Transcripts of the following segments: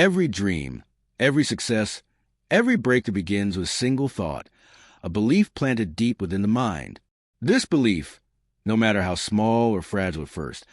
Every dream, every success, every breakthrough begins with a single thought, a belief planted deep within the mind. This belief, no matter how small or fragile at first,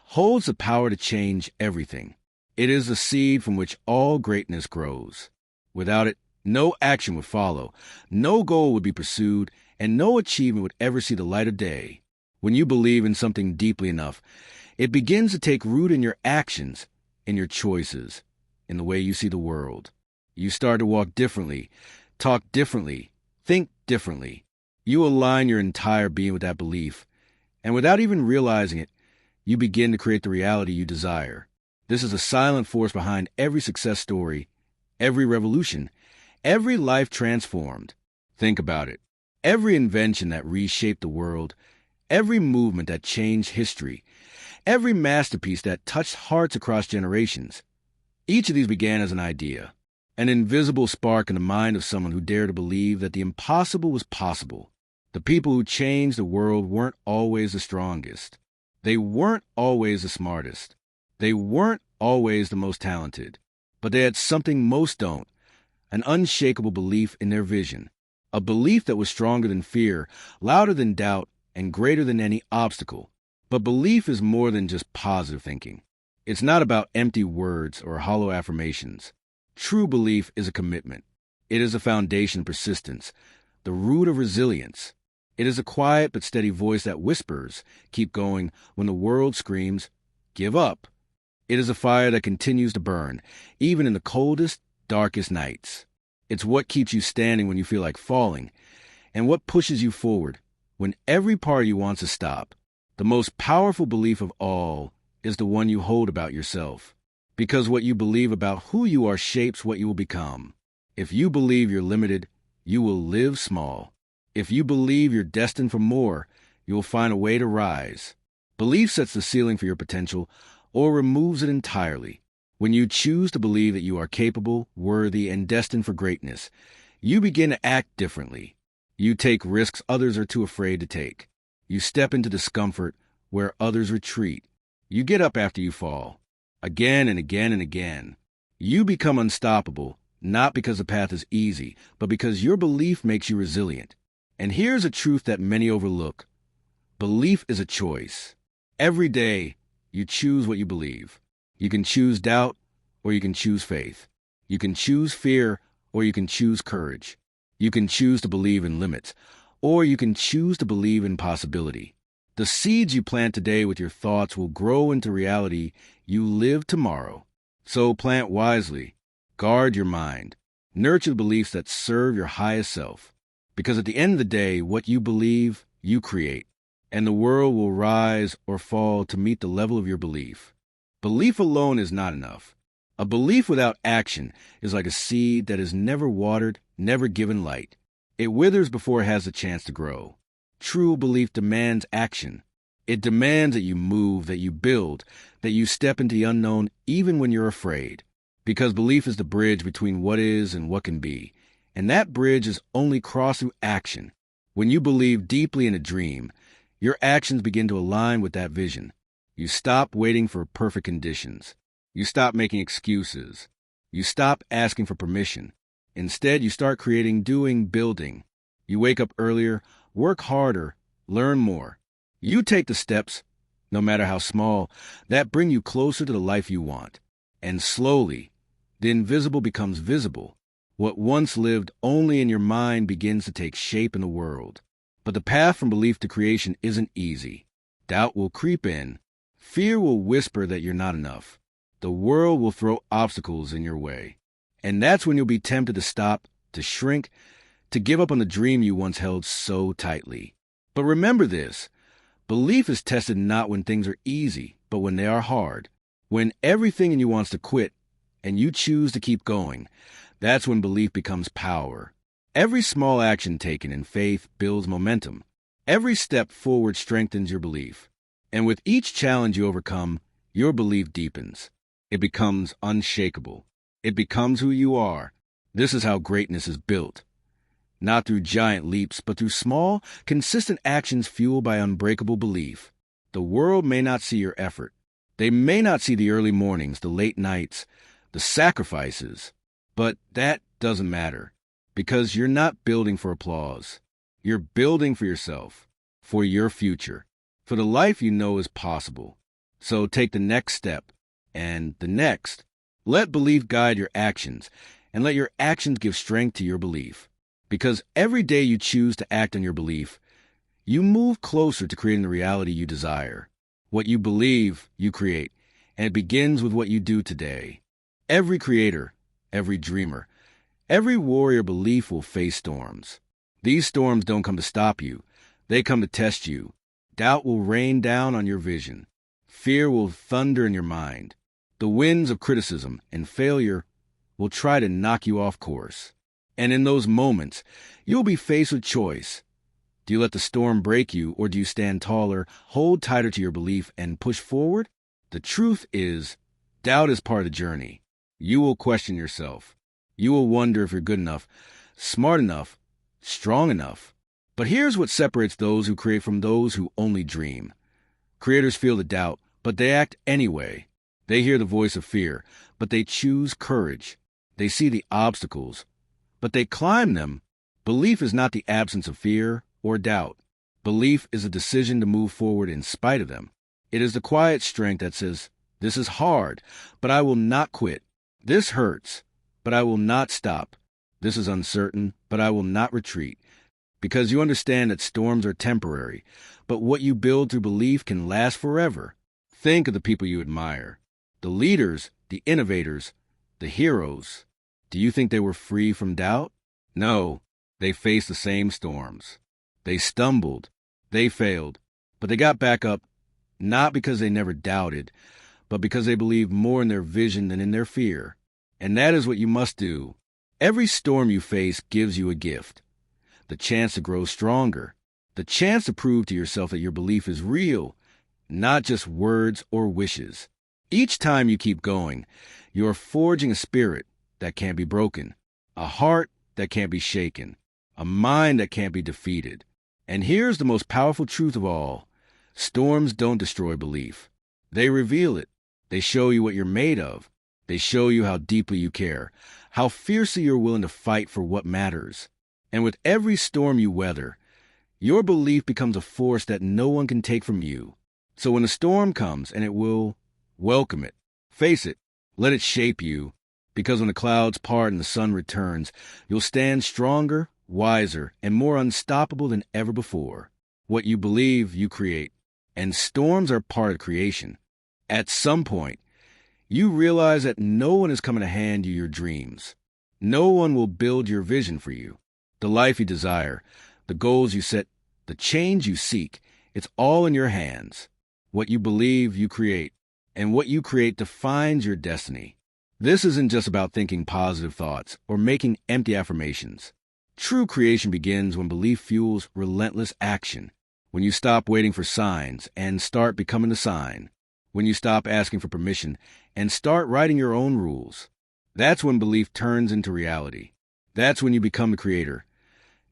holds the power to change everything. It is the seed from which all greatness grows. Without it, no action would follow, no goal would be pursued, and no achievement would ever see the light of day. When you believe in something deeply enough, it begins to take root in your actions, in your choices, in the way you see the world. You start to walk differently, talk differently, think differently. You align your entire being with that belief, and without even realizing it, you begin to create the reality you desire. This is a silent force behind every success story, every revolution, every life transformed. Think about it. Every invention that reshaped the world, every movement that changed history, every masterpiece that touched hearts across generations. Each of these began as an idea, an invisible spark in the mind of someone who dared to believe that the impossible was possible. The people who changed the world weren't always the strongest. They weren't always the smartest. They weren't always the most talented. But they had something most don't, an unshakable belief in their vision, a belief that was stronger than fear, louder than doubt, and greater than any obstacle. But belief is more than just positive thinking. It's not about empty words or hollow affirmations. True belief is a commitment. It is a foundation of persistence, the root of resilience. It is a quiet but steady voice that whispers, keep going, when the world screams, give up. It is a fire that continues to burn, even in the coldest, darkest nights. It's what keeps you standing when you feel like falling, and what pushes you forward when every part of you wants to stop. The most powerful belief of all is the one you hold about yourself, because what you believe about who you are shapes what you will become. If you believe you're limited, you will live small. If you believe you're destined for more, you will find a way to rise. Belief sets the ceiling for your potential or removes it entirely. When you choose to believe that you are capable, worthy, and destined for greatness, you begin to act differently. You take risks others are too afraid to take. You step into discomfort where others retreat. You get up after you fall, again and again and again. You become unstoppable, not because the path is easy, but because your belief makes you resilient. And here's a truth that many overlook. Belief is a choice. Every day, you choose what you believe. You can choose doubt, or you can choose faith. You can choose fear, or you can choose courage. You can choose to believe in limits, or you can choose to believe in possibility. The seeds you plant today with your thoughts will grow into reality you live tomorrow. So plant wisely. Guard your mind. Nurture the beliefs that serve your highest self. Because at the end of the day, what you believe, you create. And the world will rise or fall to meet the level of your belief. Belief alone is not enough. A belief without action is like a seed that is never watered, never given light. It withers before it has a chance to grow. True belief demands action. It demands that you move, that you build, that you step into the unknown even when you're afraid. Because belief is the bridge between what is and what can be. And that bridge is only crossed through action. When you believe deeply in a dream, your actions begin to align with that vision. You stop waiting for perfect conditions. You stop making excuses. You stop asking for permission. Instead, you start creating, doing, building. You wake up earlier, work harder, learn more. You take the steps, no matter how small, that bring you closer to the life you want. And slowly, the invisible becomes visible. What once lived only in your mind begins to take shape in the world. But the path from belief to creation isn't easy. Doubt will creep in. Fear will whisper that you're not enough. The world will throw obstacles in your way. And that's when you'll be tempted to stop, to shrink, to give up on the dream you once held so tightly. But remember this. Belief is tested not when things are easy, but when they are hard. When everything in you wants to quit, and you choose to keep going, that's when belief becomes power. Every small action taken in faith builds momentum. Every step forward strengthens your belief. And with each challenge you overcome, your belief deepens. It becomes unshakable. It becomes who you are. This is how greatness is built. Not through giant leaps, but through small, consistent actions fueled by unbreakable belief. The world may not see your effort. They may not see the early mornings, the late nights, the sacrifices. But that doesn't matter, because you're not building for applause. You're building for yourself, for your future, for the life you know is possible. So take the next step, and the next. Let belief guide your actions, and let your actions give strength to your belief. Because every day you choose to act on your belief, you move closer to creating the reality you desire. What you believe, you create, and it begins with what you do today. Every creator, every dreamer, every warrior belief will face storms. These storms don't come to stop you. They come to test you. Doubt will rain down on your vision. Fear will thunder in your mind. The winds of criticism and failure will try to knock you off course. And in those moments, you'll be faced with choice. Do you let the storm break you, or do you stand taller, hold tighter to your belief, and push forward? The truth is, doubt is part of the journey. You will question yourself. You will wonder if you're good enough, smart enough, strong enough. But here's what separates those who create from those who only dream. Creators feel the doubt, but they act anyway. They hear the voice of fear, but they choose courage. They see the obstacles, but they climb them. Belief is not the absence of fear or doubt. Belief is a decision to move forward in spite of them. It is the quiet strength that says, this is hard, but I will not quit. This hurts, but I will not stop. This is uncertain, but I will not retreat. Because you understand that storms are temporary, but what you build through belief can last forever. Think of the people you admire. The leaders, the innovators, the heroes. Do you think they were free from doubt? No, they faced the same storms. They stumbled, they failed, but they got back up, not because they never doubted, but because they believed more in their vision than in their fear. And that is what you must do. Every storm you face gives you a gift. The chance to grow stronger. The chance to prove to yourself that your belief is real, not just words or wishes. Each time you keep going, you are forging a spirit that can't be broken, a heart that can't be shaken, a mind that can't be defeated. And here's the most powerful truth of all. Storms don't destroy belief. They reveal it. They show you what you're made of. They show you how deeply you care, how fiercely you're willing to fight for what matters. And with every storm you weather, your belief becomes a force that no one can take from you. So when the storm comes, and it will, welcome it, face it, let it shape you. Because when the clouds part and the sun returns, you'll stand stronger, wiser, and more unstoppable than ever before. What you believe, you create. And storms are part of creation. At some point, you realize that no one is coming to hand you your dreams. No one will build your vision for you. The life you desire, the goals you set, the change you seek, it's all in your hands. What you believe, you create. And what you create defines your destiny. This isn't just about thinking positive thoughts or making empty affirmations. True creation begins when belief fuels relentless action. When you stop waiting for signs and start becoming the sign. When you stop asking for permission and start writing your own rules. That's when belief turns into reality. That's when you become the creator.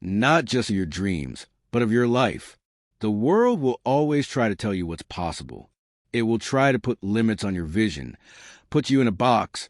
Not just of your dreams, but of your life. The world will always try to tell you what's possible. It will try to put limits on your vision, put you in a box,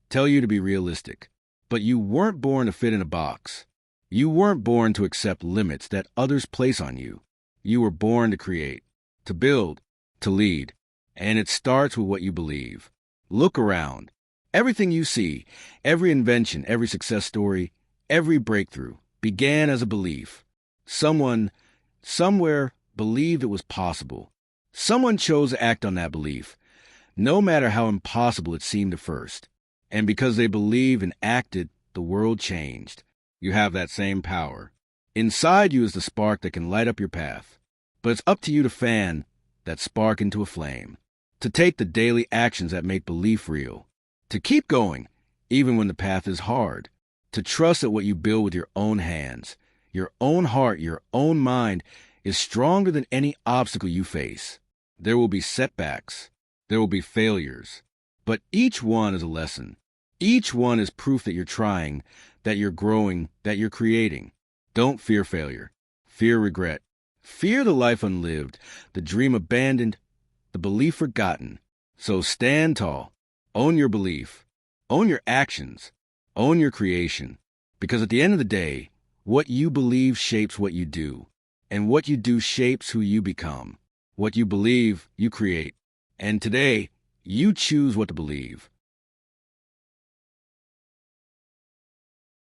tell you to be realistic. But you weren't born to fit in a box. You weren't born to accept limits that others place on you. You were born to create, to build, to lead. And it starts with what you believe. Look around. Everything you see, every invention, every success story, every breakthrough began as a belief. Someone, somewhere, believed it was possible. Someone chose to act on that belief, no matter how impossible it seemed at first. And because they believed and acted, the world changed. You have that same power. Inside you is the spark that can light up your path. But it's up to you to fan that spark into a flame. To take the daily actions that make belief real. To keep going, even when the path is hard. To trust that what you build with your own hands, your own heart, your own mind, is stronger than any obstacle you face. There will be setbacks. There will be failures. But each one is a lesson. Each one is proof that you're trying, that you're growing, that you're creating. Don't fear failure. Fear regret. Fear the life unlived, the dream abandoned, the belief forgotten. So stand tall. Own your belief. Own your actions. Own your creation. Because at the end of the day, what you believe shapes what you do, and what you do shapes who you become. What you believe, you create. And today, you choose what to believe.